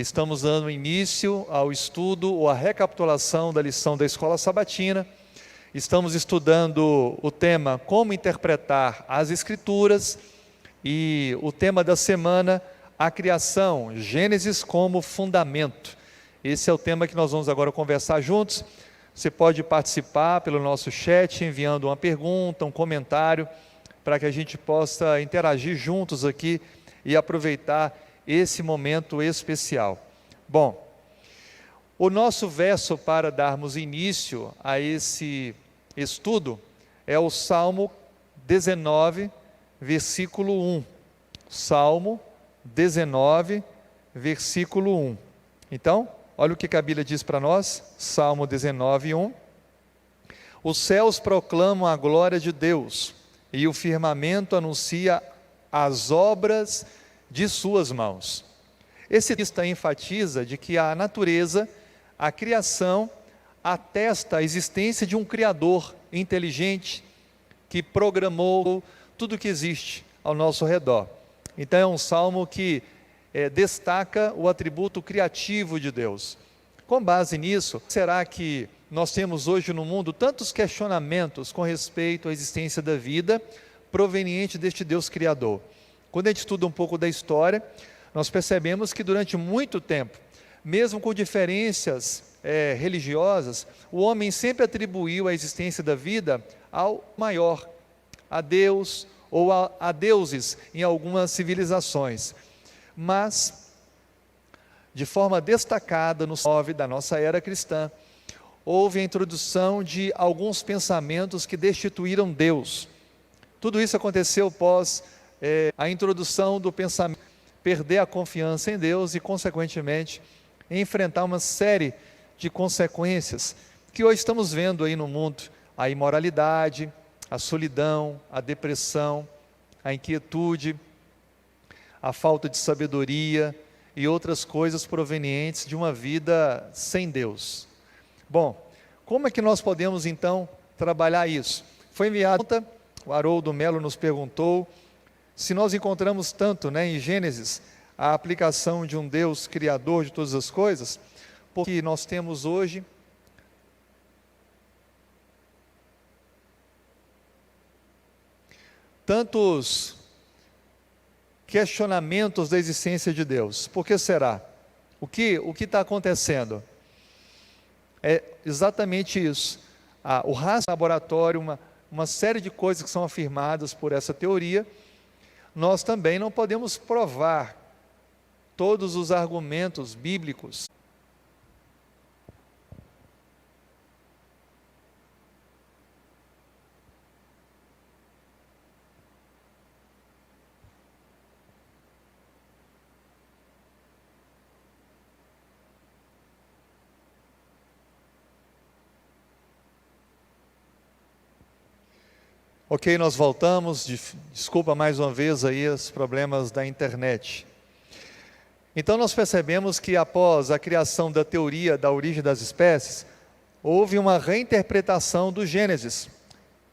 Estamos dando início ao estudo ou à recapitulação da lição da Escola Sabatina. Estamos estudando o tema Como Interpretar as Escrituras e o tema da semana, a criação, Gênesis como fundamento. Esse é o tema que nós vamos agora conversar juntos. Você pode participar pelo nosso chat, enviando uma pergunta, um comentário, para que a gente possa interagir juntos aqui e aproveitar esse momento especial. Bom, o nosso verso para darmos início a esse estudo é o Salmo 19, versículo 1. Salmo 19, versículo 1. Então, olha o que a Bíblia diz para nós, Salmo 19, 1. Os céus proclamam a glória de Deus, e o firmamento anuncia as obras de suas mãos. Esse texto enfatiza de que a natureza, a criação, atesta a existência de um Criador inteligente que programou tudo que existe ao nosso redor. Então é um salmo que destaca o atributo criativo de Deus. Com base nisso, será que nós temos hoje no mundo tantos questionamentos com respeito à existência da vida proveniente deste Deus Criador? Quando a gente estuda um pouco da história, nós percebemos que durante muito tempo, mesmo com diferenças religiosas, o homem sempre atribuiu a existência da vida ao maior, a Deus ou a deuses em algumas civilizações. Mas, de forma destacada no da nossa era cristã, houve a introdução de alguns pensamentos que destituíram Deus. Tudo isso aconteceu após a introdução do pensamento, perder a confiança em Deus e, consequentemente, enfrentar uma série de consequências que hoje estamos vendo aí no mundo: a imoralidade, a solidão, a depressão, a inquietude, a falta de sabedoria e outras coisas provenientes de uma vida sem Deus. Bom, como é que nós podemos então trabalhar isso? Foi enviado, o Haroldo Melo nos perguntou se nós encontramos tanto em Gênesis a aplicação de um Deus criador de todas as coisas, porque nós temos hoje tantos questionamentos da existência de Deus. Por que será? O que está acontecendo? É exatamente isso. O laboratório, uma série de coisas que são afirmadas por essa teoria. Nós também não podemos provar todos os argumentos bíblicos. Ok, nós voltamos, desculpa mais uma vez aí os problemas da internet. Então nós percebemos que após a criação da teoria da origem das espécies, houve uma reinterpretação do Gênesis,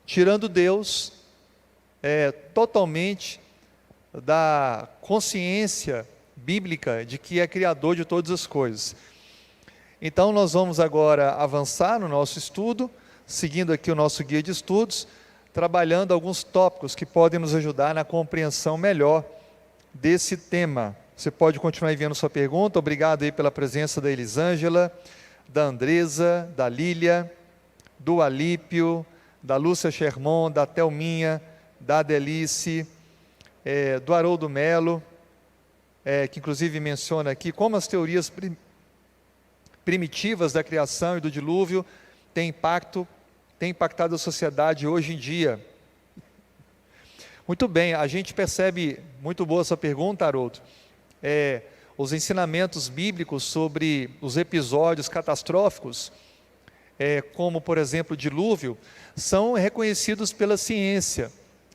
tirando Deus totalmente da consciência bíblica de que é criador de todas as coisas. Então nós vamos agora avançar no nosso estudo, seguindo aqui o nosso guia de estudos, trabalhando alguns tópicos que podem nos ajudar na compreensão melhor desse tema. Você pode continuar enviando sua pergunta. Obrigado aí pela presença da Elisângela, da Andresa, da Lília, do Alípio, da Lúcia Sherman, da Thelminha, da Adelice, do Haroldo Melo, que inclusive menciona aqui como as teorias primitivas da criação e do dilúvio têm impactado a sociedade hoje em dia. Muito bem, a gente percebe, muito boa essa pergunta, Haroldo, os ensinamentos bíblicos sobre os episódios catastróficos, como por exemplo o dilúvio, são reconhecidos pela ciência,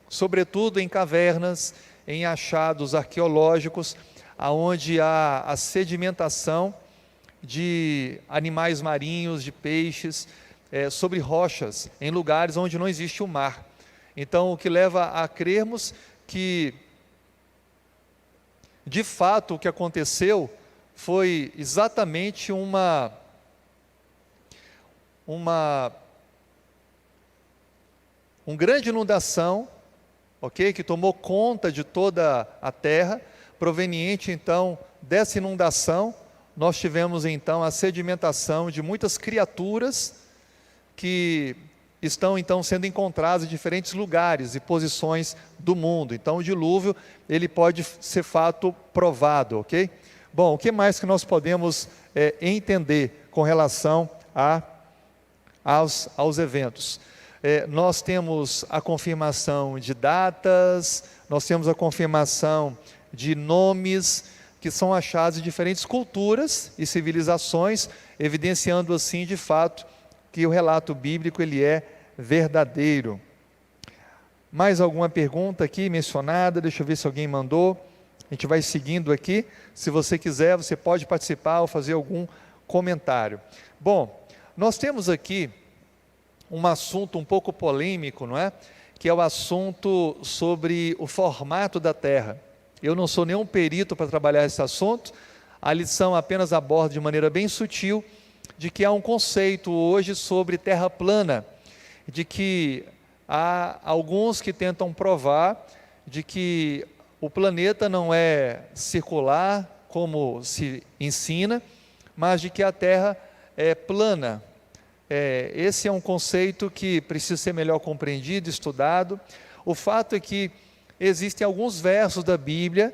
sobretudo em cavernas, em achados arqueológicos, onde há a sedimentação de animais marinhos, de peixes, sobre rochas, em lugares onde não existe o mar. Então, o que leva a crermos que, de fato, o que aconteceu foi exatamente uma grande inundação, ok, que tomou conta de toda a terra. Proveniente então dessa inundação, nós tivemos então a sedimentação de muitas criaturas que estão então sendo encontradas em diferentes lugares e posições do mundo. Então o dilúvio, ele pode ser fato provado, ok? Bom, o que mais que nós podemos entender com relação aos eventos? Nós temos a confirmação de datas, nós temos a confirmação de nomes que são achados em diferentes culturas e civilizações, evidenciando assim de fato que o relato bíblico ele é verdadeiro. Mais alguma pergunta aqui mencionada? Deixa eu ver se alguém mandou. A gente vai seguindo aqui. Se você quiser, você pode participar ou fazer algum comentário. Bom, nós temos aqui um assunto um pouco polêmico, não é? Que é o assunto sobre o formato da Terra. Eu não sou nenhum perito para trabalhar esse assunto. A lição apenas aborda de maneira bem sutil de que há um conceito hoje sobre terra plana, de que há alguns que tentam provar de que o planeta não é circular, como se ensina, mas de que a Terra é plana. Esse é um conceito que precisa ser melhor compreendido, estudado. O fato é que existem alguns versos da Bíblia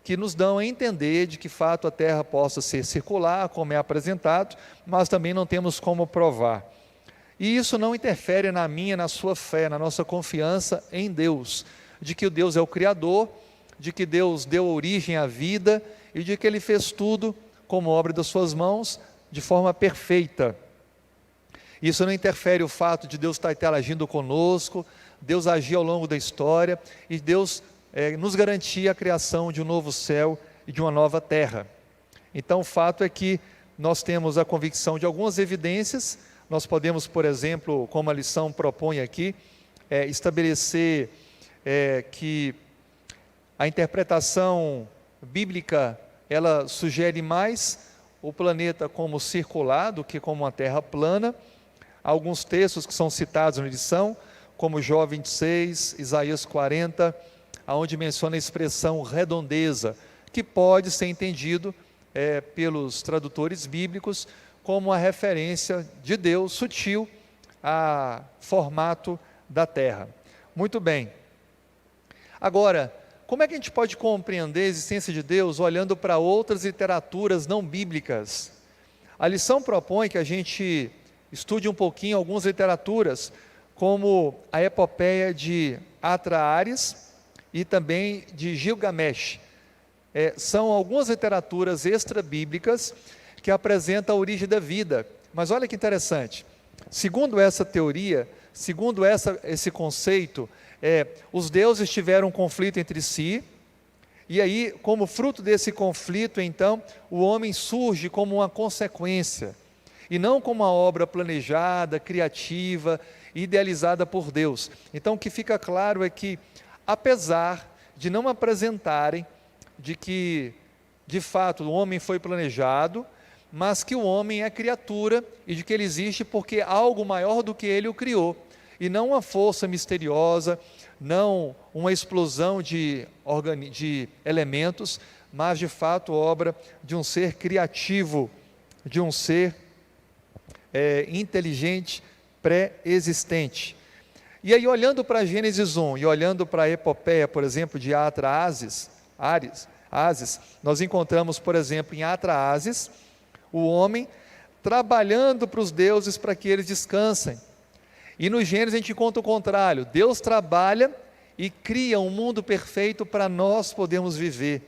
que nos dão a entender de que fato a Terra possa ser circular, como é apresentado, mas também não temos como provar. E isso não interfere na minha, na sua fé, na nossa confiança em Deus, de que o Deus é o Criador, de que Deus deu origem à vida e de que Ele fez tudo como obra das suas mãos, de forma perfeita. Isso não interfere o fato de Deus estar interagindo conosco, Deus agir ao longo da história e Deus nos garantir a criação de um novo céu e de uma nova terra. Então o fato é que nós temos a convicção de algumas evidências. Nós podemos, por exemplo, como a lição propõe aqui, estabelecer que a interpretação bíblica, ela sugere mais o planeta como circular do que como uma terra plana. Alguns textos que são citados na lição, como Jó 26, Isaías 40, onde menciona a expressão redondeza, que pode ser entendido pelos tradutores bíblicos como a referência de Deus sutil a formato da terra. Muito bem. Agora, como é que a gente pode compreender a existência de Deus olhando para outras literaturas não bíblicas? A lição propõe que a gente estude um pouquinho algumas literaturas, como a epopeia de Atrahares e também de Gilgamesh. São algumas literaturas extra-bíblicas que apresentam a origem da vida. Mas olha que interessante, segundo essa teoria, segundo esse conceito, os deuses tiveram um conflito entre si, e aí, como fruto desse conflito, então, o homem surge como uma consequência, e não como uma obra planejada, criativa, idealizada por Deus. Então o que fica claro é que, apesar de não apresentarem de que, de fato, o homem foi planejado, mas que o homem é criatura e de que ele existe porque algo maior do que ele o criou, e não uma força misteriosa, não uma explosão de elementos, mas de fato obra de um ser criativo, de um ser inteligente, pré-existente. E aí, olhando para Gênesis 1 e olhando para a epopeia, por exemplo, de Atrahasis, nós encontramos, por exemplo, em Atrahasis, o homem trabalhando para os deuses para que eles descansem. E no Gênesis a gente encontra o contrário, Deus trabalha e cria um mundo perfeito para nós podermos viver.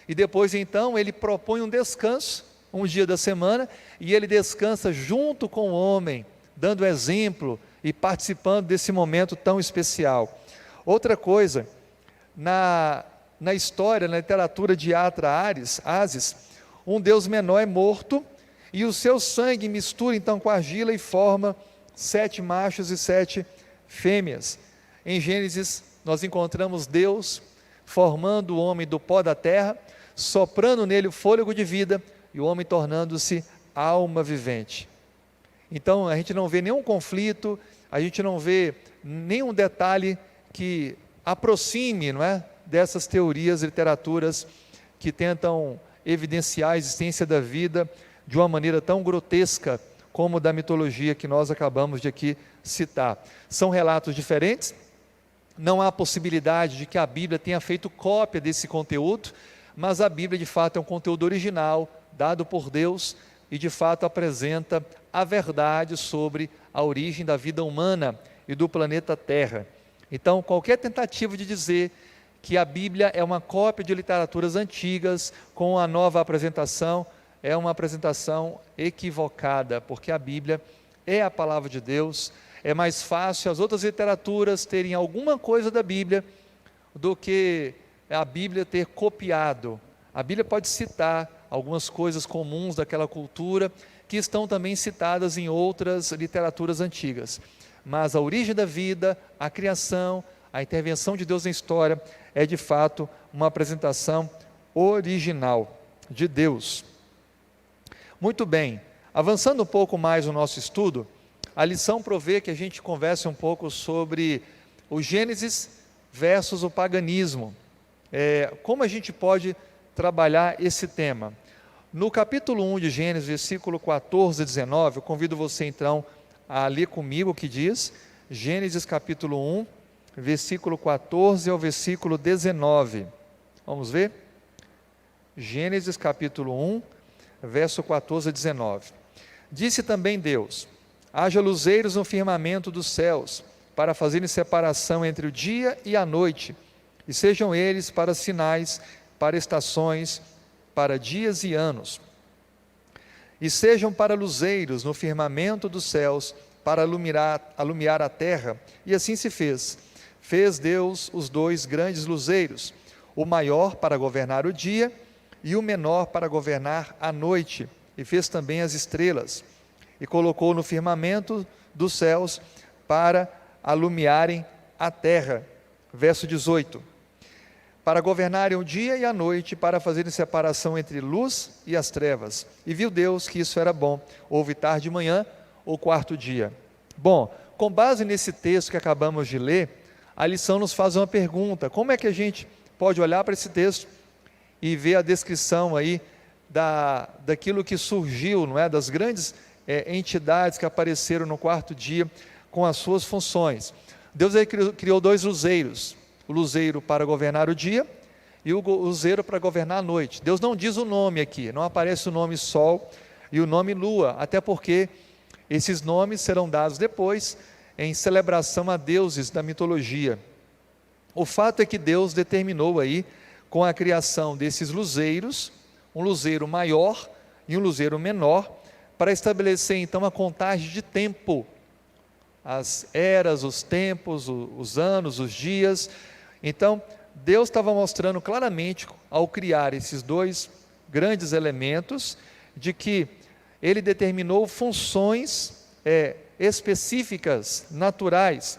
E depois então ele propõe um descanso, um dia da semana, e ele descansa junto com o homem, dando exemplo e participando desse momento tão especial. Outra coisa, na história, na literatura de Atrahasis, um deus menor é morto, e o seu sangue mistura então com a argila e forma 7 machos e 7 fêmeas. Em Gênesis nós encontramos Deus formando o homem do pó da terra, soprando nele o fôlego de vida, e o homem tornando-se alma vivente. Então a gente não vê nenhum conflito, a gente não vê nenhum detalhe que aproxime, não é, dessas teorias, literaturas que tentam evidenciar a existência da vida de uma maneira tão grotesca como da mitologia que nós acabamos de aqui citar. São relatos diferentes, não há possibilidade de que a Bíblia tenha feito cópia desse conteúdo, mas a Bíblia de fato é um conteúdo original, dado por Deus, e de fato apresenta a verdade sobre a origem da vida humana e do planeta Terra. Então, qualquer tentativa de dizer que a Bíblia é uma cópia de literaturas antigas com a nova apresentação, é uma apresentação equivocada, porque a Bíblia é a palavra de Deus. É mais fácil as outras literaturas terem alguma coisa da Bíblia do que a Bíblia ter copiado. A Bíblia pode citar algumas coisas comuns daquela cultura que estão também citadas em outras literaturas antigas. Mas a origem da vida, a criação, a intervenção de Deus na história é de fato uma apresentação original de Deus. Muito bem, avançando um pouco mais no nosso estudo, a lição provê que a gente converse um pouco sobre o Gênesis versus o paganismo. Como a gente pode trabalhar esse tema? No capítulo 1 de Gênesis, versículo 14 a 19, eu convido você então a ler comigo o que diz, Gênesis capítulo 1, versículo 14 ao versículo 19. Vamos ver? Gênesis capítulo 1, verso 14 a 19. Disse também Deus: haja luzeiros no firmamento dos céus, para fazerem separação entre o dia e a noite, e sejam eles para sinais, para estações, para dias e anos. E sejam para luzeiros no firmamento dos céus, para alumiar a terra. E assim se fez. Fez Deus os dois grandes luzeiros, o maior para governar o dia, e o menor para governar a noite, e fez também as estrelas, e colocou no firmamento dos céus para alumiarem a terra. Verso 18: para governarem o dia e a noite, para fazerem separação entre luz e as trevas. E viu Deus que isso era bom. Houve tarde e manhã, o quarto dia. Bom, com base nesse texto que acabamos de ler, a lição nos faz uma pergunta: como é que a gente pode olhar para esse texto e ver a descrição aí daquilo que surgiu, não é, das grandes entidades que apareceram no quarto dia com as suas funções? Deus aí criou dois luzeiros, o luzeiro para governar o dia e o luzeiro para governar a noite. Deus não diz o nome aqui, não aparece o nome Sol e o nome Lua, até porque esses nomes serão dados depois em celebração a deuses da mitologia. O fato é que Deus determinou aí, com a criação desses luzeiros, um luzeiro maior e um luzeiro menor, para estabelecer então a contagem de tempo, as eras, os tempos, os anos, os dias. Então, Deus estava mostrando claramente, ao criar esses dois grandes elementos, de que Ele determinou funções específicas, naturais,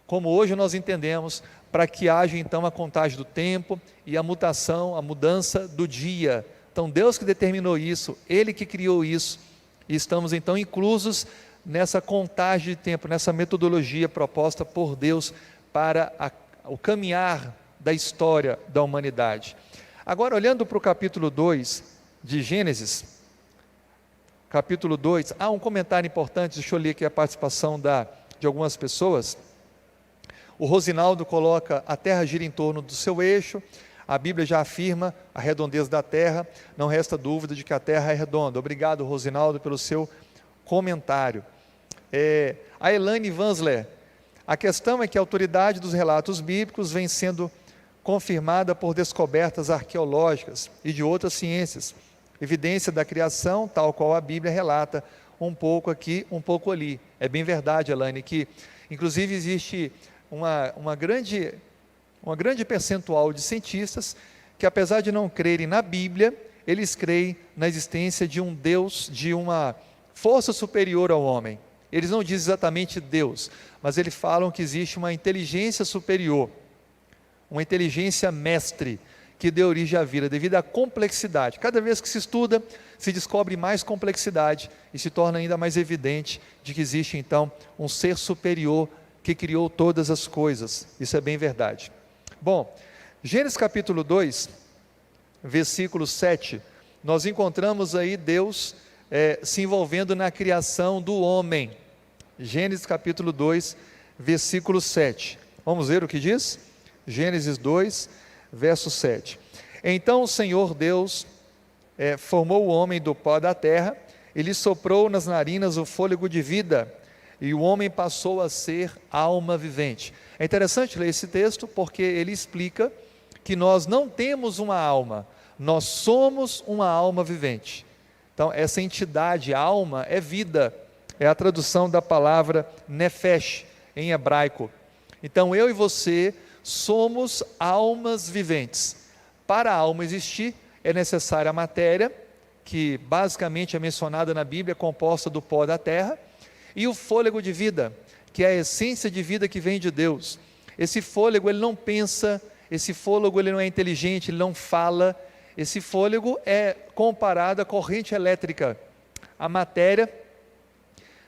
como hoje nós entendemos, para que haja então a contagem do tempo e a mutação, a mudança do dia. Então Deus que determinou isso, Ele que criou isso, e estamos então inclusos nessa contagem de tempo, nessa metodologia proposta por Deus para o caminhar da história da humanidade. Agora, olhando para o capítulo 2 de Gênesis, capítulo 2, há um comentário importante, deixa eu ler aqui a participação de algumas pessoas. O Rosinaldo coloca: a terra gira em torno do seu eixo, a Bíblia já afirma a redondeza da terra, não resta dúvida de que a terra é redonda. Obrigado, Rosinaldo, pelo seu comentário. A Elaine Vansler: a questão é que a autoridade dos relatos bíblicos vem sendo confirmada por descobertas arqueológicas e de outras ciências, evidência da criação, tal qual a Bíblia relata, um pouco aqui, um pouco ali. É bem verdade, Elaine, que inclusive existe uma grande percentual de cientistas que, apesar de não crerem na Bíblia, eles creem na existência de um Deus, de uma força superior ao homem. Eles não dizem exatamente Deus, mas eles falam que existe uma inteligência superior, uma inteligência mestre, que deu origem à vida, devido à complexidade. Cada vez que se estuda, se descobre mais complexidade e se torna ainda mais evidente de que existe então um ser superior que criou todas as coisas. Isso é bem verdade. Bom, Gênesis capítulo 2, versículo 7, nós encontramos aí Deus se envolvendo na criação do homem. Gênesis capítulo 2, versículo 7. Vamos ver o que diz? Gênesis 2, verso 7. Então o Senhor Deus formou o homem do pó da terra, e lhe soprou nas narinas o fôlego de vida, e o homem passou a ser alma vivente. É interessante ler esse texto, porque ele explica que nós não temos uma alma, nós somos uma alma vivente. Então essa entidade, alma, é vida, é a tradução da palavra nefesh, em hebraico. Então eu e você somos almas viventes. Para a alma existir, é necessária a matéria, que basicamente é mencionada na Bíblia, composta do pó da terra, e o fôlego de vida, que é a essência de vida que vem de Deus. Esse fôlego, ele não pensa, esse fôlego, ele não é inteligente, ele não fala. Esse fôlego é comparado à corrente elétrica. A matéria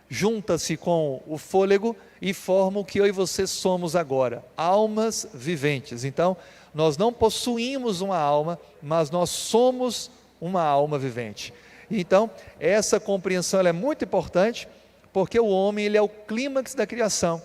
junta-se com o fôlego e forma o que eu e você somos agora, almas viventes. Então, nós não possuímos uma alma, mas nós somos uma alma vivente. Então, essa compreensão ela é muito importante, porque o homem ele é o clímax da criação.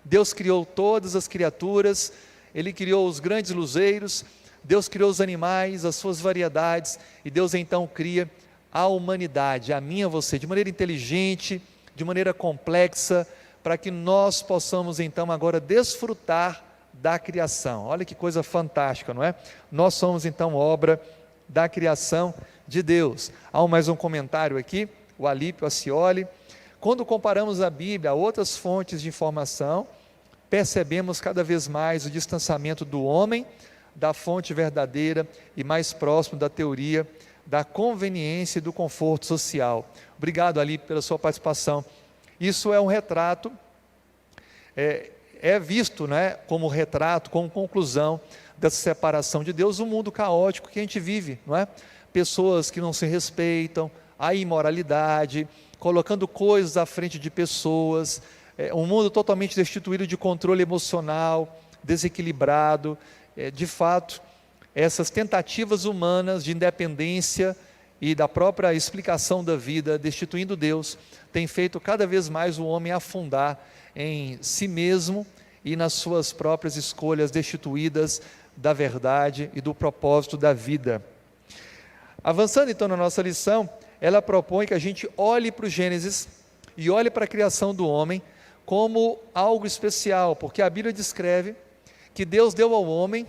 Deus criou todas as criaturas, Ele criou os grandes luzeiros, Deus criou os animais, as suas variedades, e Deus então cria a humanidade, a mim e a você, de maneira inteligente, de maneira complexa, para que nós possamos então agora desfrutar da criação. Olha que coisa fantástica, não é? Nós somos então obra da criação de Deus. Há mais um comentário aqui, o Alípio Ascioli. Quando comparamos a Bíblia a outras fontes de informação, percebemos cada vez mais o distanciamento do homem da fonte verdadeira e mais próximo da teoria da conveniência e do conforto social. Obrigado, Alípio, pela sua participação. Isso é um retrato, é visto, né, como retrato, como conclusão dessa separação de Deus, o mundo caótico que a gente vive, não é? Pessoas que não se respeitam, a imoralidade, colocando coisas à frente de pessoas, um mundo totalmente destituído de controle emocional, desequilibrado. De fato, essas tentativas humanas de independência e da própria explicação da vida, destituindo Deus, tem feito cada vez mais o homem afundar em si mesmo e nas suas próprias escolhas destituídas da verdade e do propósito da vida. Avançando então na nossa lição, ela propõe que a gente olhe para o Gênesis e olhe para a criação do homem como algo especial, porque a Bíblia descreve que Deus deu ao homem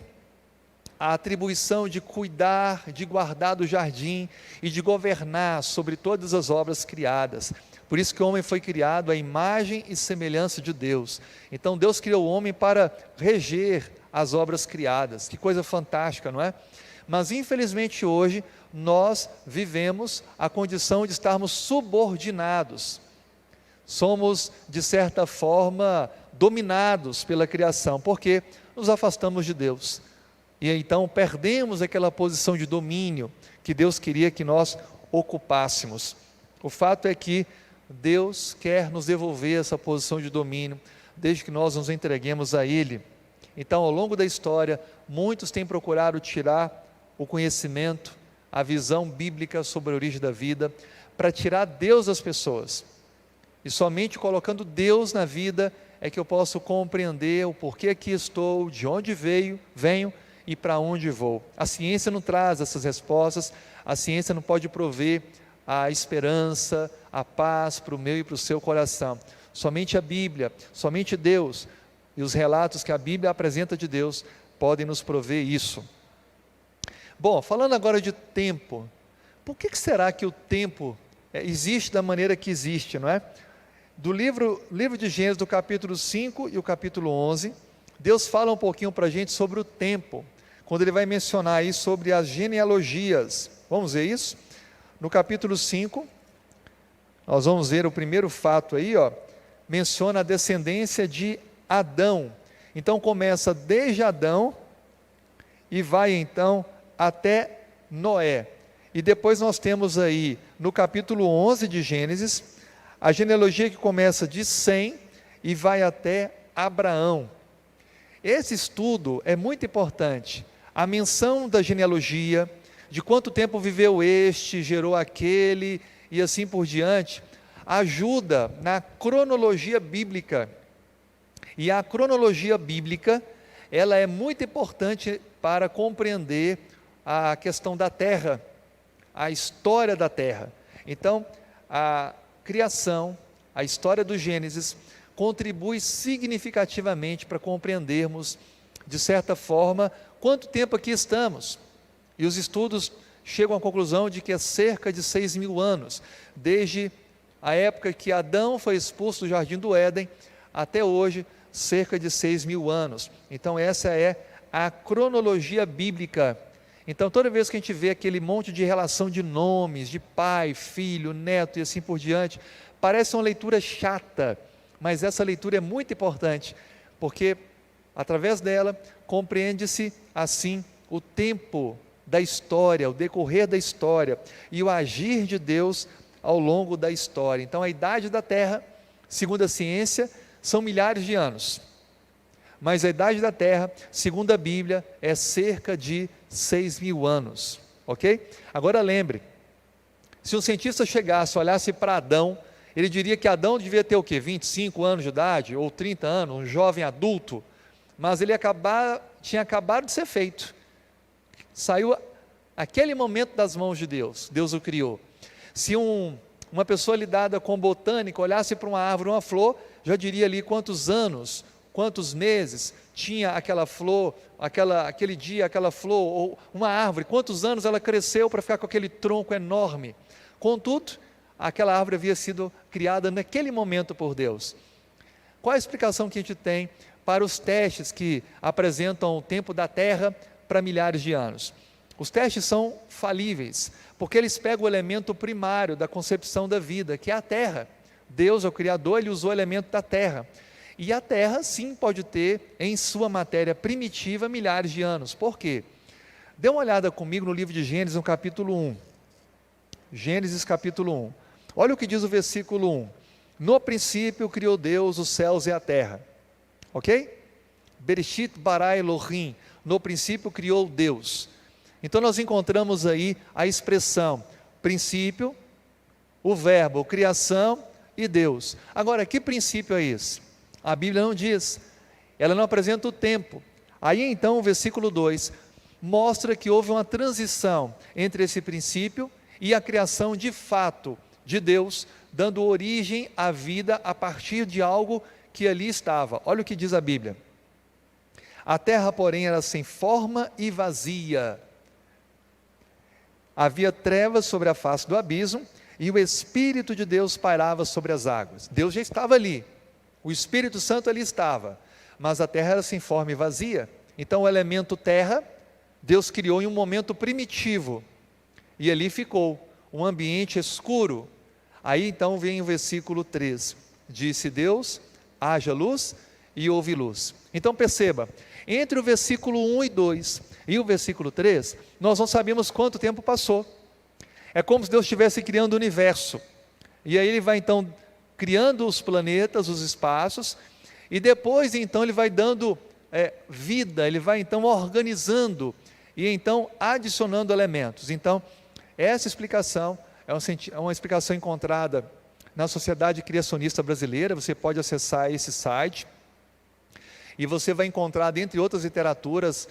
a atribuição de cuidar, de guardar do jardim e de governar sobre todas as obras criadas. Por isso que o homem foi criado à imagem e semelhança de Deus. Então Deus criou o homem para reger as obras criadas. Que coisa fantástica, não é? Mas infelizmente hoje nós vivemos a condição de estarmos subordinados. Somos, de certa forma, dominados pela criação, porque nos afastamos de Deus. E então perdemos aquela posição de domínio que Deus queria que nós ocupássemos. O fato é que Deus quer nos devolver essa posição de domínio, desde que nós nos entreguemos a Ele. Então, ao longo da história, muitos têm procurado tirar o conhecimento, a visão bíblica sobre a origem da vida, para tirar Deus das pessoas. E somente colocando Deus na vida é que eu posso compreender o porquê aqui estou, de onde venho e para onde vou. A ciência não traz essas respostas, a ciência não pode prover a esperança, a paz para o meu e para o seu coração. Somente a Bíblia, somente Deus e os relatos que a Bíblia apresenta de Deus podem nos prover isso. Bom, falando agora de tempo, por que será que o tempo existe da maneira que existe, não é? Do livro de Gênesis, do capítulo 5 e o capítulo 11, Deus fala um pouquinho para a gente sobre o tempo, quando Ele vai mencionar aí sobre as genealogias. Vamos ver isso? No capítulo 5, nós vamos ver o primeiro fato aí, menciona a descendência de Adão. Então começa desde Adão e vai então até Noé. E depois nós temos aí, no capítulo 11 de Gênesis, a genealogia que começa de Sem e vai até Abraão. Esse estudo é muito importante. A menção da genealogia, de quanto tempo viveu este, gerou aquele e assim por diante, ajuda na cronologia bíblica. E a cronologia bíblica, ela é muito importante para compreender a questão da terra, a história da terra. Então, a criação, a história do Gênesis, contribui significativamente para compreendermos, de certa forma, quanto tempo aqui estamos. E os estudos chegam à conclusão de que é cerca de 6.000 anos, desde a época que Adão foi expulso do Jardim do Éden, até hoje, cerca de 6.000 anos. Então essa é a cronologia bíblica. Então toda vez que a gente vê aquele monte de relação de nomes, de pai, filho, neto e assim por diante, parece uma leitura chata, mas essa leitura é muito importante, porque através dela compreende-se assim o tempo da história, o decorrer da história e o agir de Deus ao longo da história. Então a idade da Terra, segundo a ciência, são milhares de anos, mas a idade da Terra, segundo a Bíblia, é cerca de 6.000 anos, ok? Agora lembre, se um cientista chegasse, olhasse para Adão, ele diria que Adão devia ter o quê? 25 anos de idade, ou 30 anos, um jovem adulto, mas ele tinha acabado de ser feito, saiu aquele momento das mãos de Deus, Deus o criou. Se uma pessoa lidada com botânica olhasse para uma árvore, uma flor, já diria ali quantos anos, quantos meses tinha aquela flor, aquele dia, aquela flor, ou uma árvore, quantos anos ela cresceu para ficar com aquele tronco enorme. Contudo, aquela árvore havia sido criada naquele momento por Deus. Qual a explicação que a gente tem para os testes que apresentam o tempo da Terra para milhares de anos? Os testes são falíveis, porque eles pegam o elemento primário da concepção da vida, que é a terra. Deus, o Criador, ele usou o elemento da terra. E a terra, sim, pode ter em sua matéria primitiva milhares de anos. Por quê? Dê uma olhada comigo no livro de Gênesis, no capítulo 1. Gênesis, capítulo 1. Olha o que diz o versículo 1. No princípio criou Deus os céus e a terra. Ok? Bereshit bara Elohim. No princípio criou Deus. Então nós encontramos aí a expressão princípio, o verbo criação e Deus. Agora, que princípio é esse? A Bíblia não diz, ela não apresenta o tempo. Aí então o versículo 2 mostra que houve uma transição entre esse princípio e a criação de fato de Deus, dando origem à vida a partir de algo que ali estava. Olha o que diz a Bíblia. A terra, porém, era sem forma e vazia. Havia trevas sobre a face do abismo, e o Espírito de Deus pairava sobre as águas. Deus já estava ali, o Espírito Santo ali estava, mas a terra era sem forma e vazia. Então o elemento terra, Deus criou em um momento primitivo, e ali ficou um ambiente escuro. Aí então vem o versículo 3, disse Deus, haja luz, e houve luz. Então perceba, entre o versículo 1 e 2 e o versículo 3, nós não sabemos quanto tempo passou. É como se Deus estivesse criando o universo, e aí ele vai então criando os planetas, os espaços, e depois então ele vai dando vida, ele vai então organizando, e então adicionando elementos. Então essa explicação é uma explicação encontrada na Sociedade Criacionista Brasileira. Você pode acessar esse site, e você vai encontrar, dentre outras literaturas,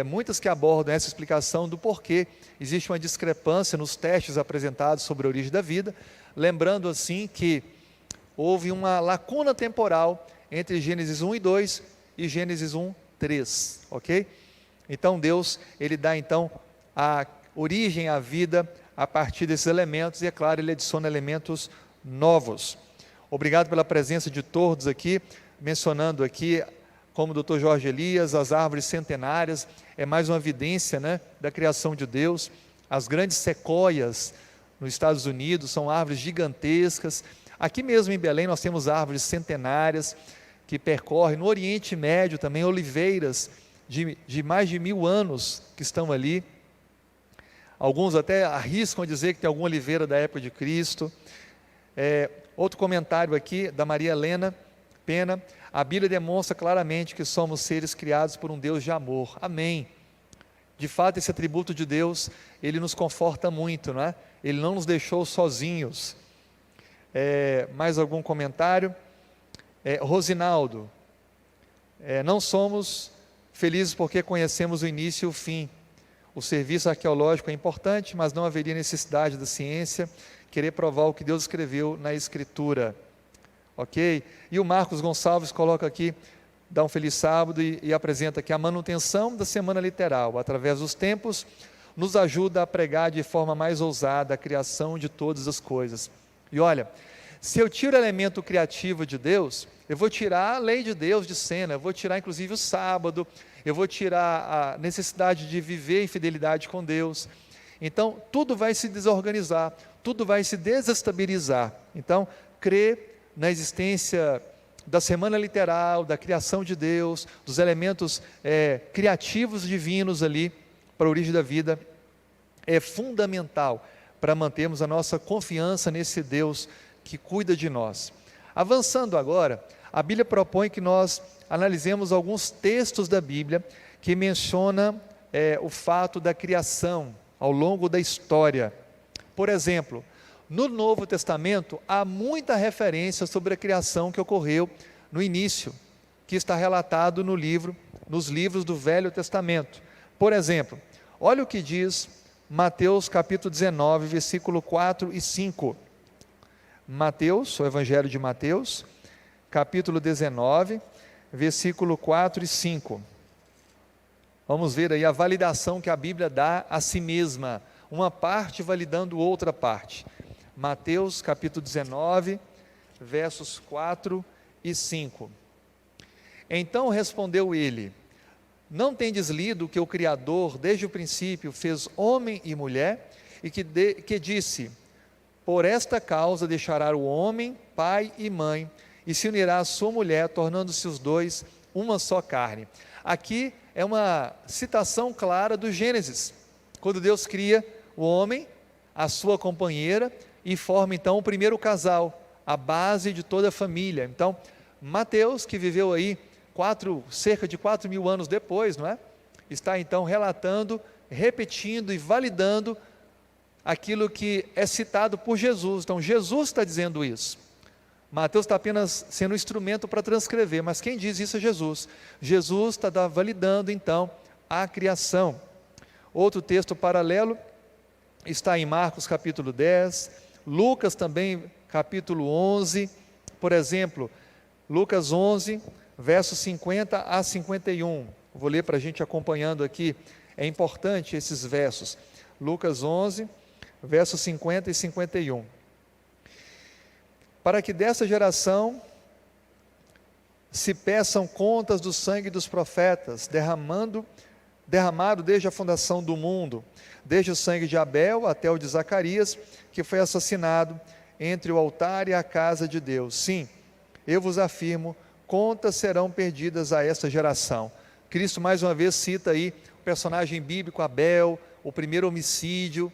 muitas que abordam essa explicação do porquê existe uma discrepância nos testes apresentados sobre a origem da vida, lembrando assim que houve uma lacuna temporal entre Gênesis 1 e 2 e Gênesis 1, 3, ok? Então Deus, ele dá então a origem à vida a partir desses elementos, e é claro, ele adiciona elementos novos. Obrigado pela presença de todos aqui, mencionando aqui, como o Dr. Jorge Elias, as árvores centenárias, é mais uma evidência, né, da criação de Deus. As grandes sequoias nos Estados Unidos são árvores gigantescas. Aqui mesmo em Belém nós temos árvores centenárias que percorrem, no Oriente Médio também, oliveiras de mais de 1000 anos que estão ali. Alguns até arriscam a dizer que tem alguma oliveira da época de Cristo. Outro comentário aqui, da Maria Helena Pena: a Bíblia demonstra claramente que somos seres criados por um Deus de amor. Amém. De fato, esse atributo de Deus, ele nos conforta muito, não é? Ele não nos deixou sozinhos. Mais algum comentário? Rosinaldo: não somos felizes porque conhecemos o início e o fim. O serviço arqueológico é importante, mas não haveria necessidade da ciência querer provar o que Deus escreveu na Escritura. Ok? E o Marcos Gonçalves coloca aqui, dá um feliz sábado e apresenta que a manutenção da semana literal, através dos tempos, nos ajuda a pregar de forma mais ousada a criação de todas as coisas. E olha, se eu tiro o elemento criativo de Deus, eu vou tirar a lei de Deus de cena, eu vou tirar inclusive o sábado, eu vou tirar a necessidade de viver em fidelidade com Deus. Então, tudo vai se desorganizar, tudo vai se desestabilizar. Então, crer na existência da semana literal, da criação de Deus, dos elementos criativos divinos ali para a origem da vida, é fundamental para mantermos a nossa confiança nesse Deus que cuida de nós. Avançando agora, a Bíblia propõe que nós analisemos alguns textos da Bíblia que mencionam o fato da criação ao longo da história. Por exemplo, no Novo Testamento há muita referência sobre a criação que ocorreu no início, que está relatado nos livros do Velho Testamento. Por exemplo, olha o que diz Mateus capítulo 19, versículo 4 e 5. Mateus, o Evangelho de Mateus, capítulo 19, versículo 4 e 5. Vamos ver aí a validação que a Bíblia dá a si mesma, uma parte validando outra parte. Mateus capítulo 19, versos 4 e 5. Então respondeu ele: não tendes lido que o Criador desde o princípio fez homem e mulher, e que disse: por esta causa deixará o homem pai e mãe, e se unirá à sua mulher, tornando-se os dois uma só carne. Aqui é uma citação clara do Gênesis, quando Deus cria o homem, a sua companheira, e forma então o primeiro casal, a base de toda a família. Então, Mateus, que viveu aí cerca de 4.000 anos depois, não é? Está então relatando, repetindo e validando aquilo que é citado por Jesus. Então, Jesus está dizendo isso. Mateus está apenas sendo um instrumento para transcrever, mas quem diz isso é Jesus. Jesus está validando então a criação. Outro texto paralelo está em Marcos capítulo 10, Lucas também capítulo 11, por exemplo, Lucas 11, versos 50 a 51. Vou ler para a gente acompanhando aqui, é importante esses versos. Lucas 11, versos 50 e 51. Para que dessa geração se peçam contas do sangue dos profetas, derramado desde a fundação do mundo, desde o sangue de Abel até o de Zacarias, que foi assassinado entre o altar e a casa de Deus. Sim, eu vos afirmo, contas serão perdidas a esta geração. Cristo mais uma vez cita aí o personagem bíblico Abel, o primeiro homicídio,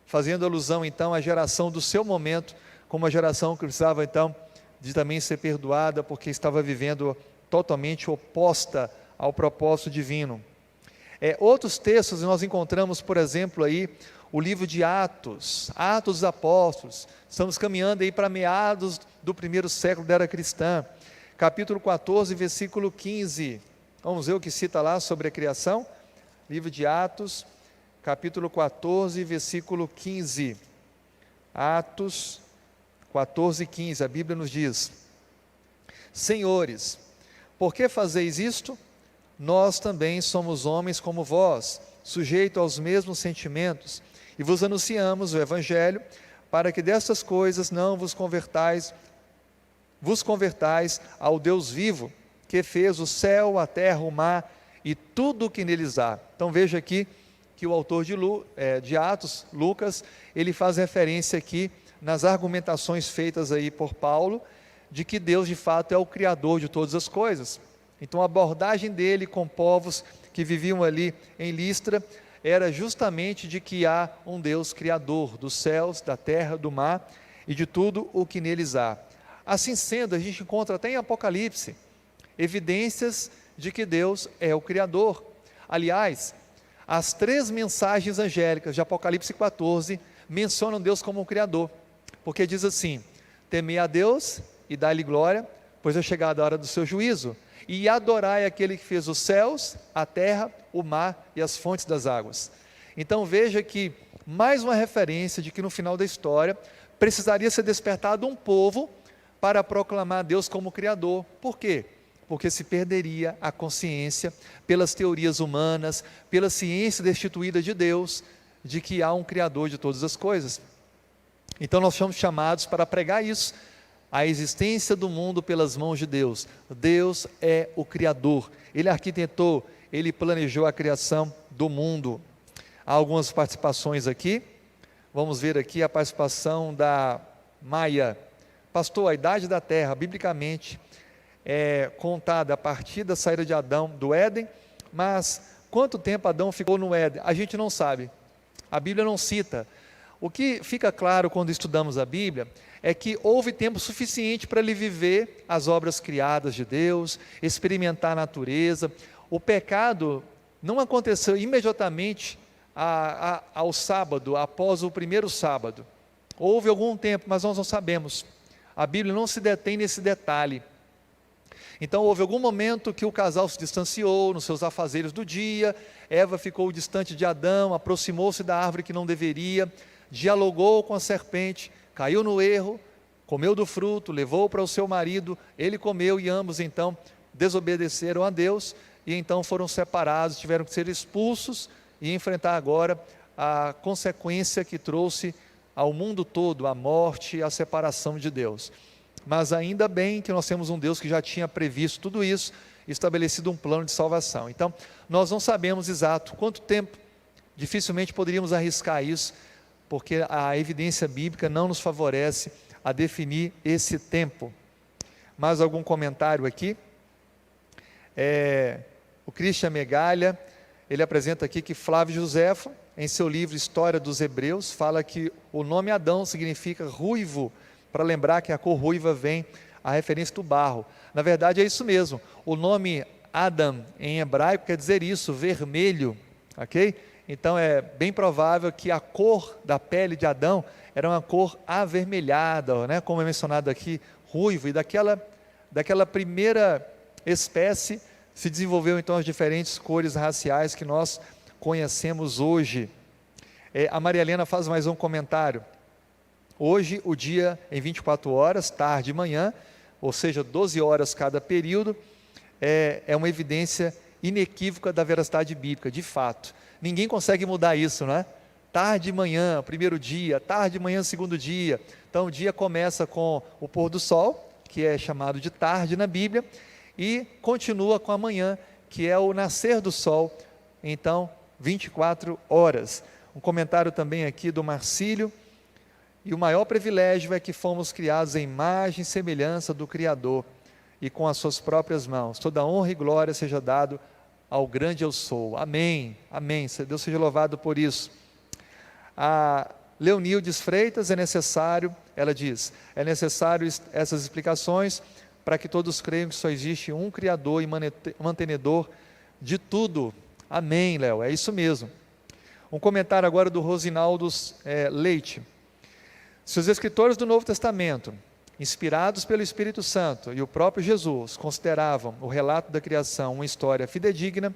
fazendo alusão então à geração do seu momento, como a geração que precisava então de também ser perdoada, porque estava vivendo totalmente oposta ao propósito divino. Outros textos nós encontramos, por exemplo, aí o livro de Atos dos Apóstolos. Estamos caminhando aí para meados do primeiro século da era cristã. Capítulo 14, versículo 15. Vamos ver o que cita lá sobre a criação. Livro de Atos, capítulo 14, versículo 15. Atos 14, 15. A Bíblia nos diz: senhores, por que fazeis isto? Nós também somos homens como vós, sujeitos aos mesmos sentimentos, e vos anunciamos o Evangelho, para que dessas coisas não vos convertais ao Deus vivo, que fez o céu, a terra, o mar e tudo o que neles há. Então veja aqui que o autor de Atos, Lucas, ele faz referência aqui nas argumentações feitas aí por Paulo, de que Deus de fato é o Criador de todas as coisas. Então a abordagem dele com povos que viviam ali em Listra era justamente de que há um Deus criador dos céus, da terra, do mar e de tudo o que neles há. Assim sendo, a gente encontra até em Apocalipse evidências de que Deus é o Criador. Aliás, as 3 mensagens angélicas de Apocalipse 14 mencionam Deus como o Criador, porque diz assim: temei a Deus e dai-lhe glória, pois é chegada a hora do seu juízo, e adorai aquele que fez os céus, a terra, o mar e as fontes das águas. Então veja que mais uma referência de que no final da história precisaria ser despertado um povo para proclamar Deus como Criador. Por quê? Porque se perderia a consciência pelas teorias humanas, pela ciência destituída de Deus, de que há um Criador de todas as coisas. Então nós somos chamados para pregar isso, a existência do mundo pelas mãos de Deus. Deus é o Criador, Ele arquitetou, Ele planejou a criação do mundo. Há algumas participações aqui, vamos ver aqui a participação da Maia. Pastor, a idade da terra, biblicamente, é contada a partir da saída de Adão do Éden, mas quanto tempo Adão ficou no Éden? A gente não sabe, a Bíblia não cita. O que fica claro quando estudamos a Bíblia é que houve tempo suficiente para ele viver as obras criadas de Deus, experimentar a natureza. O pecado não aconteceu imediatamente ao sábado, após o primeiro sábado. Houve algum tempo, mas nós não sabemos. A Bíblia não se detém nesse detalhe. Então houve algum momento que o casal se distanciou nos seus afazeres do dia, Eva ficou distante de Adão, aproximou-se da árvore que não deveria, dialogou com a serpente, caiu no erro, comeu do fruto, levou para o seu marido, ele comeu e ambos então desobedeceram a Deus e então foram separados, tiveram que ser expulsos e enfrentar agora a consequência que trouxe ao mundo todo, a morte e a separação de Deus. Mas ainda bem que nós temos um Deus que já tinha previsto tudo isso, estabelecido um plano de salvação. Então, nós não sabemos exato quanto tempo, dificilmente poderíamos arriscar isso, porque a evidência bíblica não nos favorece a definir esse tempo. Mais algum comentário aqui? O Christian Megalha, ele apresenta aqui que Flávio Josefo, em seu livro História dos Hebreus, fala que o nome Adão significa ruivo, para lembrar que a cor ruiva vem a referência do barro. Na verdade é isso mesmo, o nome Adam em hebraico quer dizer isso, vermelho, ok? Então é bem provável que a cor da pele de Adão era uma cor avermelhada, né? Como é mencionado aqui, ruivo, e daquela primeira espécie se desenvolveu então as diferentes cores raciais que nós conhecemos hoje. A Maria Helena faz mais um comentário. Hoje o dia em 24 horas, tarde e manhã, ou seja, 12 horas cada período, é uma evidência inequívoca da veracidade bíblica, de fato. Ninguém consegue mudar isso, não é? Tarde e manhã, primeiro dia, tarde e manhã, segundo dia. Então o dia começa com o pôr do sol, que é chamado de tarde na Bíblia, e continua com a manhã, que é o nascer do sol, então 24 horas. Um comentário também aqui do Marcílio: e o maior privilégio é que fomos criados em imagem e semelhança do Criador, e com as suas próprias mãos. Toda honra e glória seja dado ao grande eu sou. Amém, amém, Deus seja louvado por isso. A Leonildes Freitas, ela diz, é necessário essas explicações para que todos creiam que só existe um Criador e mantenedor de tudo. Amém, Léo, é isso mesmo. Um comentário agora do Rosinaldo Leite. Se os escritores do Novo Testamento, inspirados pelo Espírito Santo e o próprio Jesus, consideravam o relato da criação uma história fidedigna,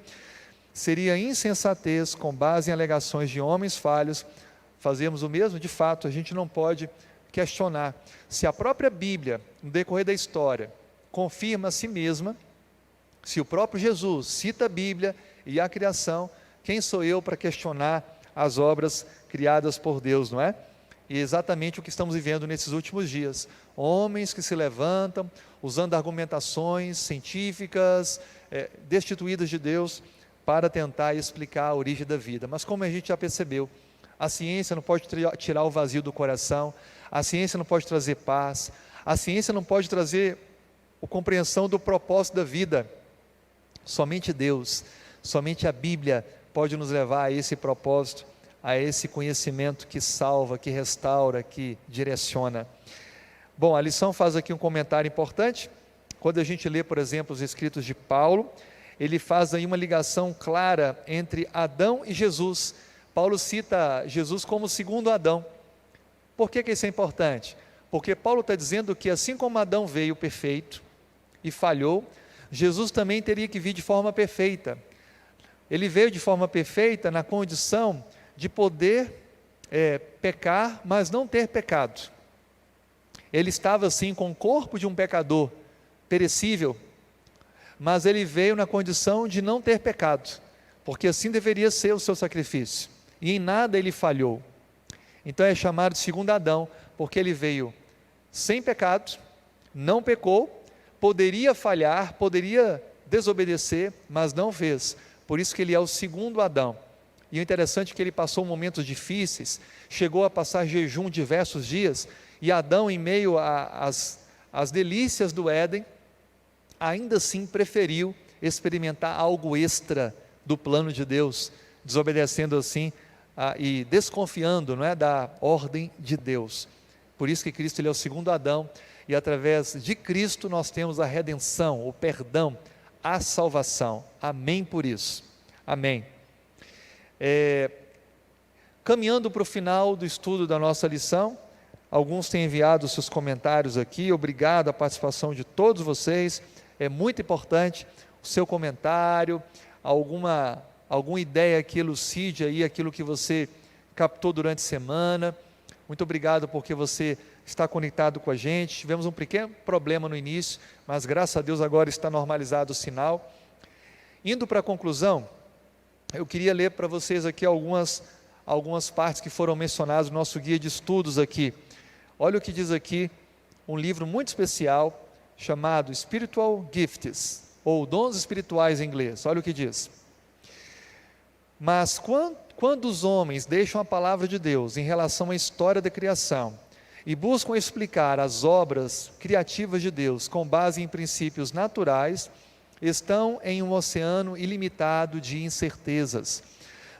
seria insensatez, com base em alegações de homens falhos, fazermos o mesmo. De fato, a gente não pode questionar. Se a própria Bíblia, no decorrer da história, confirma a si mesma, se o próprio Jesus cita a Bíblia e a criação, quem sou eu para questionar as obras criadas por Deus, não é? E exatamente o que estamos vivendo nesses últimos dias. Homens que se levantam, usando argumentações científicas, destituídas de Deus, para tentar explicar a origem da vida. Mas como a gente já percebeu, a ciência não pode tirar o vazio do coração, a ciência não pode trazer paz, a ciência não pode trazer a compreensão do propósito da vida. Somente Deus, somente a Bíblia pode nos levar a esse propósito, a esse conhecimento que salva, que restaura, que direciona. Bom, a lição faz aqui um comentário importante. Quando a gente lê, por exemplo, os escritos de Paulo, ele faz aí uma ligação clara entre Adão e Jesus. Paulo cita Jesus como o segundo Adão. Por que isso é importante? Porque Paulo está dizendo que assim como Adão veio perfeito e falhou, Jesus também teria que vir de forma perfeita. Ele veio de forma perfeita na condição de poder pecar, mas não ter pecado. Ele estava assim com o corpo de um pecador perecível, mas ele veio na condição de não ter pecado, porque assim deveria ser o seu sacrifício, e em nada ele falhou. Então é chamado de segundo Adão, porque ele veio sem pecado, não pecou, poderia falhar, poderia desobedecer, mas não fez. Por isso que ele é o segundo Adão. E o interessante é que ele passou momentos difíceis, chegou a passar jejum diversos dias, e Adão, em meio às delícias do Éden, ainda assim preferiu experimentar algo extra do plano de Deus, desobedecendo assim e desconfiando, não é, da ordem de Deus. Por isso que Cristo ele é o segundo Adão, e através de Cristo nós temos a redenção, o perdão, a salvação. Amém por isso. Amém. Caminhando para o final do estudo da nossa lição, alguns têm enviado seus comentários aqui. Obrigado a participação de todos vocês. É muito importante o seu comentário, alguma ideia que elucide aí aquilo que você captou durante a semana. Muito obrigado porque você está conectado com a gente. Tivemos um pequeno problema no início, mas graças a Deus agora está normalizado o sinal. Indo para a conclusão, eu queria ler para vocês aqui algumas partes que foram mencionadas no nosso guia de estudos aqui. Olha o que diz aqui, um livro muito especial, chamado Spiritual Gifts, ou Dons Espirituais em inglês. Olha o que diz. Mas quando os homens deixam a palavra de Deus em relação à história da criação e buscam explicar as obras criativas de Deus com base em princípios naturais, estão em um oceano ilimitado de incertezas.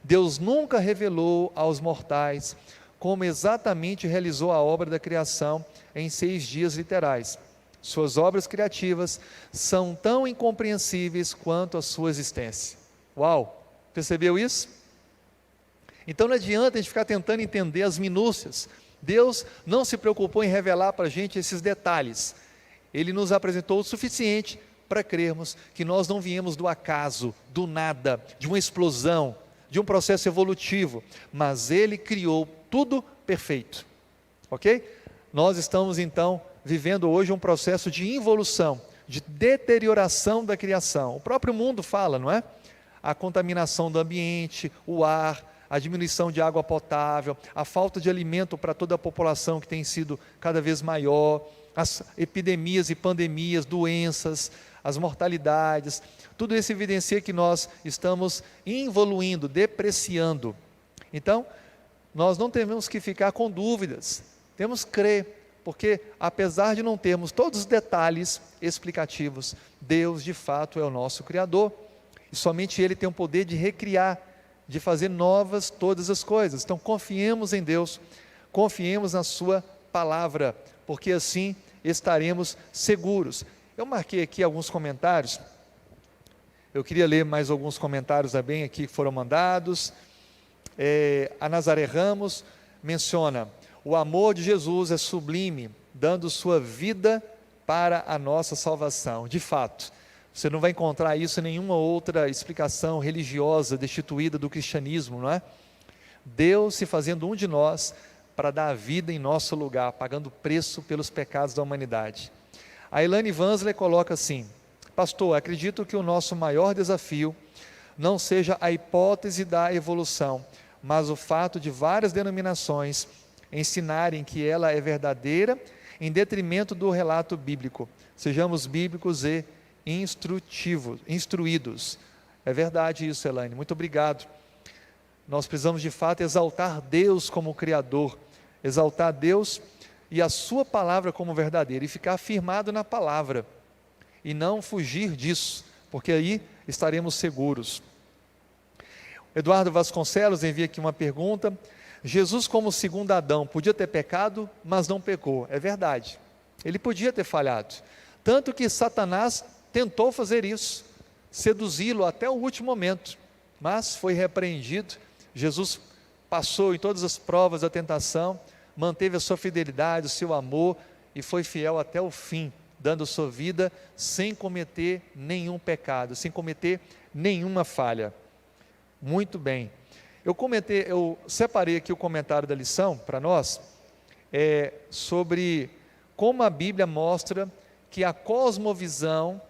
Deus nunca revelou aos mortais como exatamente realizou a obra da criação em 6 dias literais. Suas obras criativas são tão incompreensíveis quanto a sua existência. Uau! Percebeu isso? Então não adianta a gente ficar tentando entender as minúcias. Deus não se preocupou em revelar para a gente esses detalhes. Ele nos apresentou o suficiente para crermos que nós não viemos do acaso, do nada, de uma explosão, de um processo evolutivo, mas Ele criou tudo perfeito. Ok? Nós estamos então vivendo hoje um processo de involução, de deterioração da criação. O próprio mundo fala, não é? A contaminação do ambiente, o ar, a diminuição de água potável, a falta de alimento para toda a população que tem sido cada vez maior, as epidemias e pandemias, doenças, as mortalidades, tudo isso evidencia que nós estamos involuindo, depreciando. Então, nós não temos que ficar com dúvidas, temos que crer, porque apesar de não termos todos os detalhes explicativos, Deus de fato é o nosso Criador, e somente Ele tem o poder de recriar, de fazer novas todas as coisas. Então confiemos em Deus, confiemos na sua palavra, porque assim estaremos seguros. Eu marquei aqui alguns comentários, eu queria ler mais alguns comentários também aqui que foram mandados. A Nazaré Ramos menciona: o amor de Jesus é sublime, dando sua vida para a nossa salvação. De fato, você não vai encontrar isso em nenhuma outra explicação religiosa destituída do cristianismo, não é? Deus se fazendo um de nós para dar a vida em nosso lugar, pagando preço pelos pecados da humanidade. A Elaine Vansley coloca assim: pastor, acredito que o nosso maior desafio não seja a hipótese da evolução, mas o fato de várias denominações ensinarem que ela é verdadeira em detrimento do relato bíblico. Sejamos bíblicos e instruídos. É verdade isso, Elaine, muito obrigado. Nós precisamos de fato exaltar Deus como Criador, exaltar Deus e a sua palavra como verdadeira, e ficar firmado na palavra, e não fugir disso, porque aí estaremos seguros. Eduardo Vasconcelos envia aqui uma pergunta: Jesus, como segundo Adão, podia ter pecado, mas não pecou. É verdade, ele podia ter falhado, tanto que Satanás tentou fazer isso, seduzi-lo até o último momento, mas foi repreendido. Jesus passou em todas as provas da tentação, manteve a sua fidelidade, o seu amor, e foi fiel até o fim, dando sua vida sem cometer nenhum pecado, sem cometer nenhuma falha. Muito bem, eu separei aqui o comentário da lição para nós, sobre como a Bíblia mostra que a cosmovisão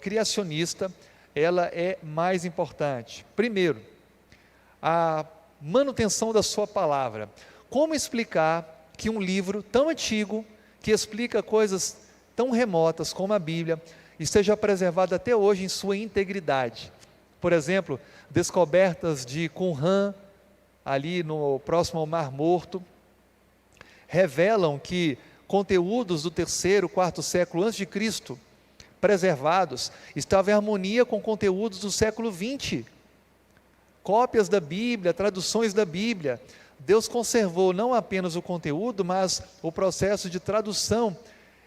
criacionista, ela é mais importante. Primeiro, a manutenção da sua palavra. Como explicar que um livro tão antigo, que explica coisas tão remotas como a Bíblia, esteja preservado até hoje em sua integridade? Por exemplo, descobertas de Qumran, ali no próximo ao Mar Morto, revelam que conteúdos do 3º, 4º século antes de Cristo, preservados, estavam em harmonia com conteúdos do século 20. Cópias da Bíblia, traduções da Bíblia. Deus conservou não apenas o conteúdo, mas o processo de tradução.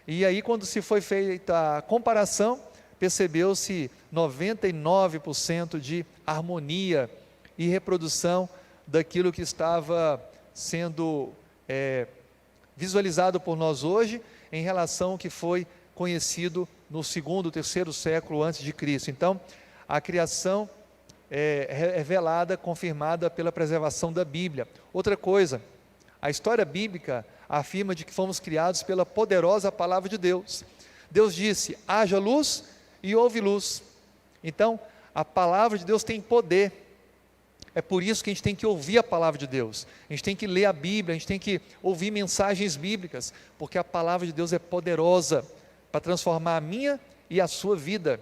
E aí, quando se foi feita a comparação, percebeu-se 99% de harmonia e reprodução daquilo que estava sendo visualizado por nós hoje, em relação ao que foi conhecido no 2º, 3º século antes de Cristo. Então, a criação é revelada, confirmada pela preservação da Bíblia. Outra coisa, a história bíblica afirma de que fomos criados pela poderosa palavra de Deus. Deus disse: haja luz, e houve luz. Então, a palavra de Deus tem poder. É por isso que a gente tem que ouvir a palavra de Deus, a gente tem que ler a Bíblia, a gente tem que ouvir mensagens bíblicas, porque a palavra de Deus é poderosa para transformar a minha e a sua vida.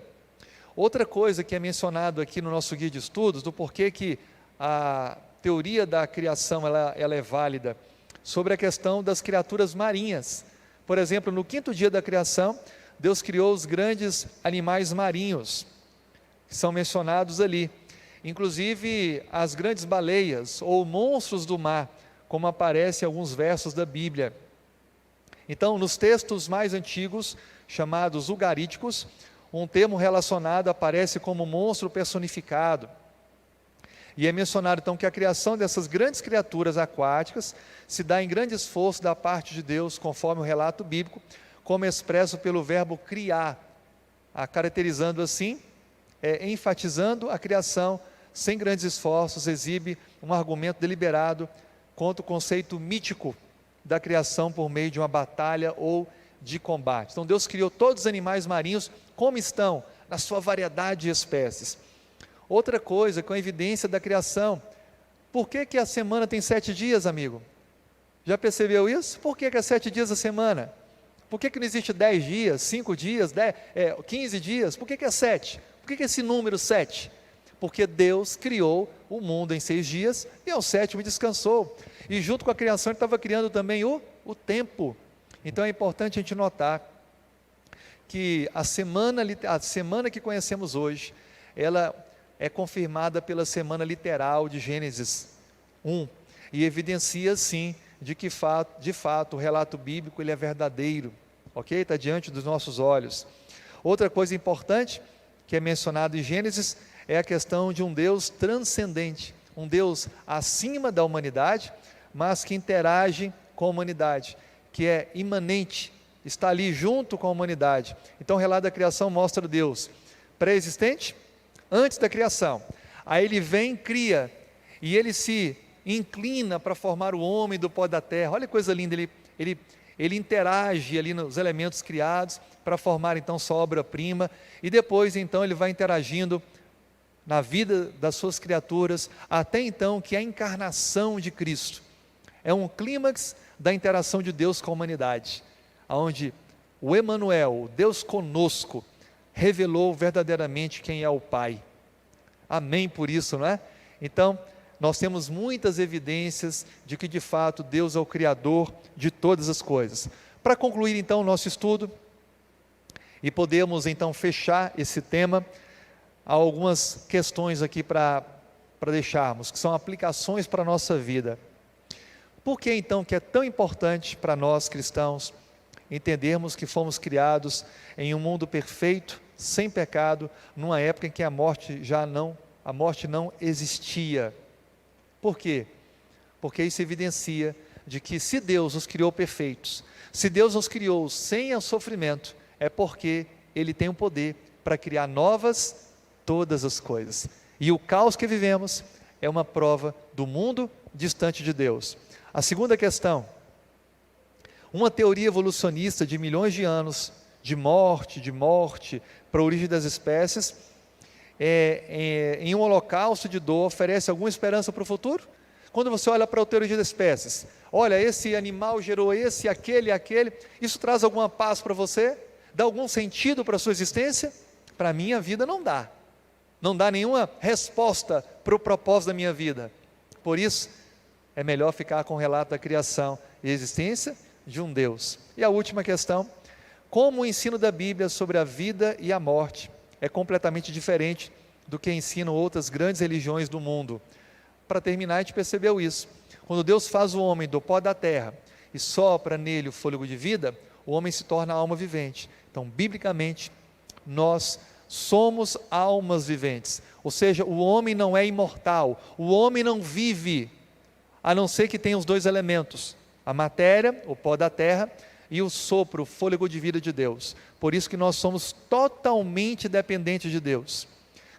Outra coisa que é mencionado aqui no nosso guia de estudos, do porquê que a teoria da criação ela é válida, sobre a questão das criaturas marinhas. Por exemplo, no 5º dia da criação, Deus criou os grandes animais marinhos, que são mencionados ali, inclusive as grandes baleias, ou monstros do mar, como aparece em alguns versos da Bíblia. Então, nos textos mais antigos, chamados ugaríticos, um termo relacionado aparece como monstro personificado, e é mencionado então que a criação dessas grandes criaturas aquáticas se dá em grande esforço da parte de Deus, conforme o relato bíblico, como expresso pelo verbo criar, caracterizando assim, enfatizando a criação sem grandes esforços, exibe um argumento deliberado contra o conceito mítico da criação por meio de uma batalha ou de combate. Então Deus criou todos os animais marinhos como estão, na sua variedade de espécies. Outra coisa, com a evidência da criação, por que a semana tem 7 dias, amigo? Já percebeu isso? Por que é 7 dias a semana? Por que não existe 10 dias, 5 dias, 15 dias? Por que é 7? Por que esse número 7? Porque Deus criou o mundo em 6 dias e ao 7º descansou. E junto com a criação ele estava criando também o tempo. Então é importante a gente notar que a semana que conhecemos hoje, ela é confirmada pela semana literal de Gênesis 1, e evidencia sim, de fato o relato bíblico ele é verdadeiro, ok? Está diante dos nossos olhos. Outra coisa importante, que é mencionado em Gênesis, é a questão de um Deus transcendente, um Deus acima da humanidade, mas que interage com a humanidade, que é imanente, está ali junto com a humanidade. Então o relato da criação mostra Deus pré-existente, antes da criação, aí ele vem, cria, e ele se inclina para formar o homem do pó da terra. Olha que coisa linda, ele interage ali nos elementos criados, para formar então sua obra-prima, e depois então ele vai interagindo na vida das suas criaturas, até então que a encarnação de Cristo é um clímax da interação de Deus com a humanidade, onde o Emanuel, o Deus conosco, revelou verdadeiramente quem é o Pai. Amém por isso, não é? Então, nós temos muitas evidências de que de fato Deus é o Criador de todas as coisas. Para concluir então o nosso estudo, e podemos então fechar esse tema, há algumas questões aqui para para deixarmos, que são aplicações para a nossa vida. Por que então que é tão importante para nós cristãos entendermos que fomos criados em um mundo perfeito, sem pecado, numa época em que a morte não existia? Por quê? Porque isso evidencia de que se Deus nos criou perfeitos, se Deus nos criou sem o sofrimento, é porque Ele tem o poder para criar novas todas as coisas. E o caos que vivemos é uma prova do mundo distante de Deus. A segunda questão: uma teoria evolucionista de milhões de anos, de morte para a origem das espécies, em um holocausto de dor, oferece alguma esperança para o futuro? Quando você olha para a teoria das espécies, olha, esse animal gerou esse, aquele, isso traz alguma paz para você? Dá algum sentido para a sua existência? Para a minha vida não dá. Não dá nenhuma resposta para o propósito da minha vida. Por isso, é melhor ficar com o relato da criação e existência de um Deus. E a última questão: como o ensino da Bíblia sobre a vida e a morte é completamente diferente do que ensinam outras grandes religiões do mundo. Para terminar, a gente percebeu isso. Quando Deus faz o homem do pó da terra e sopra nele o fôlego de vida, o homem se torna alma vivente. Então, biblicamente, nós somos almas viventes. Ou seja, o homem não é imortal, o homem não vive, a não ser que tenha os dois elementos: a matéria, o pó da terra, e o sopro, o fôlego de vida de Deus. Por isso que nós somos totalmente dependentes de Deus.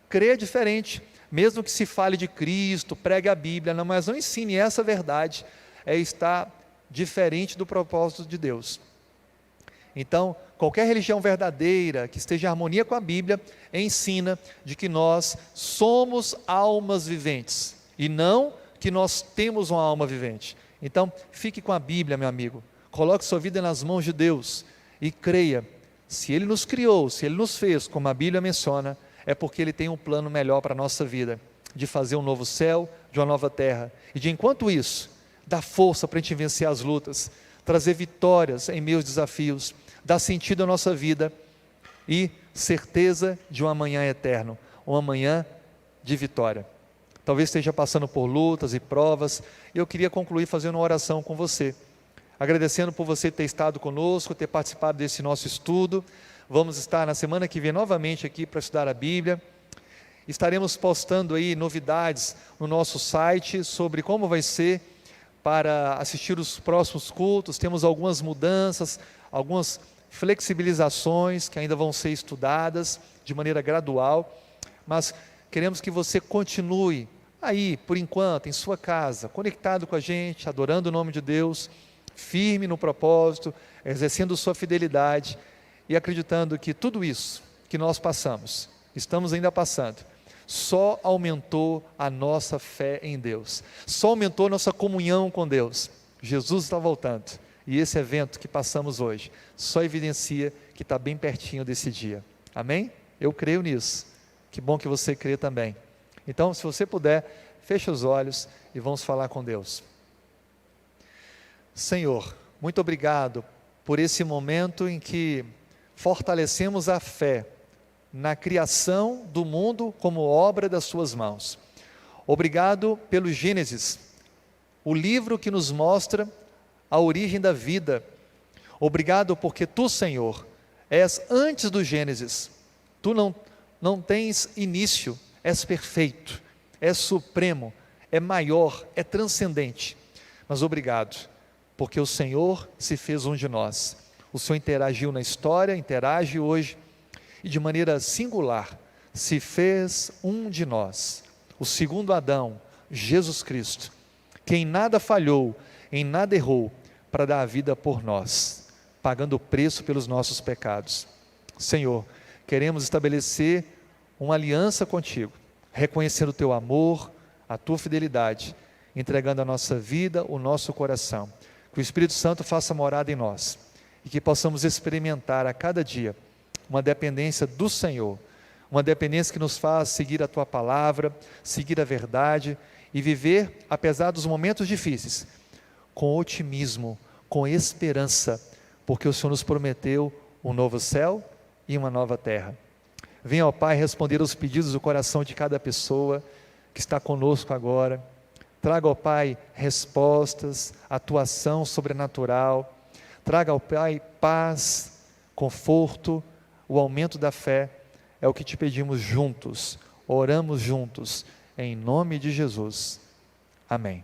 Crer é diferente, mesmo que se fale de Cristo, pregue a Bíblia, mas não ensine essa verdade, está diferente do propósito de Deus. Então, qualquer religião verdadeira, que esteja em harmonia com a Bíblia, ensina de que nós somos almas viventes, e não que nós temos uma alma vivente. Então, fique com a Bíblia, meu amigo, coloque sua vida nas mãos de Deus, e creia, se Ele nos criou, se Ele nos fez, como a Bíblia menciona, é porque Ele tem um plano melhor para a nossa vida, de fazer um novo céu, de uma nova terra, e de enquanto isso, dar força para a gente vencer as lutas, trazer vitórias em meio aos desafios, dar sentido à nossa vida, e certeza de um amanhã eterno, um amanhã de vitória. Talvez esteja passando por lutas e provas, e eu queria concluir fazendo uma oração com você, agradecendo por você ter estado conosco, ter participado desse nosso estudo. Vamos estar na semana que vem novamente aqui para estudar a Bíblia. Estaremos postando aí novidades no nosso site sobre como vai ser para assistir os próximos cultos. Temos algumas mudanças, algumas flexibilizações que ainda vão ser estudadas de maneira gradual, mas queremos que você continue aí, por enquanto, em sua casa, conectado com a gente, adorando o nome de Deus, firme no propósito, exercendo sua fidelidade e acreditando que tudo isso que nós passamos, estamos ainda passando, só aumentou a nossa fé em Deus, só aumentou a nossa comunhão com Deus. Jesus está voltando, e esse evento que passamos hoje, só evidencia que está bem pertinho desse dia. Amém? Eu creio nisso. Que bom que você crê também. Então, se você puder, feche os olhos e vamos falar com Deus. Senhor, muito obrigado por esse momento em que fortalecemos a fé na criação do mundo como obra das suas mãos. Obrigado pelo Gênesis, o livro que nos mostra a origem da vida. Obrigado porque Tu, Senhor, és antes do Gênesis. Tu não tens início, és perfeito, és supremo, é maior, é transcendente. Mas obrigado, porque o Senhor se fez um de nós. O Senhor interagiu na história, interage hoje, e de maneira singular, se fez um de nós. O segundo Adão, Jesus Cristo, que em nada falhou, em nada errou, para dar a vida por nós, pagando o preço pelos nossos pecados. Senhor, queremos estabelecer uma aliança contigo, reconhecendo o Teu amor, a Tua fidelidade, entregando a nossa vida, o nosso coração. Que o Espírito Santo faça morada em nós, e que possamos experimentar a cada dia uma dependência do Senhor, uma dependência que nos faz seguir a Tua palavra, seguir a verdade, e viver, apesar dos momentos difíceis, com otimismo, com esperança, porque o Senhor nos prometeu um novo céu e uma nova terra. Venha, ó Pai, responder aos pedidos do coração de cada pessoa. que está conosco agora. Traga, ó Pai, respostas, atuação sobrenatural. Traga, ó Pai, paz, conforto, o aumento da fé. É o que te pedimos juntos, oramos juntos, em nome de Jesus. Amém.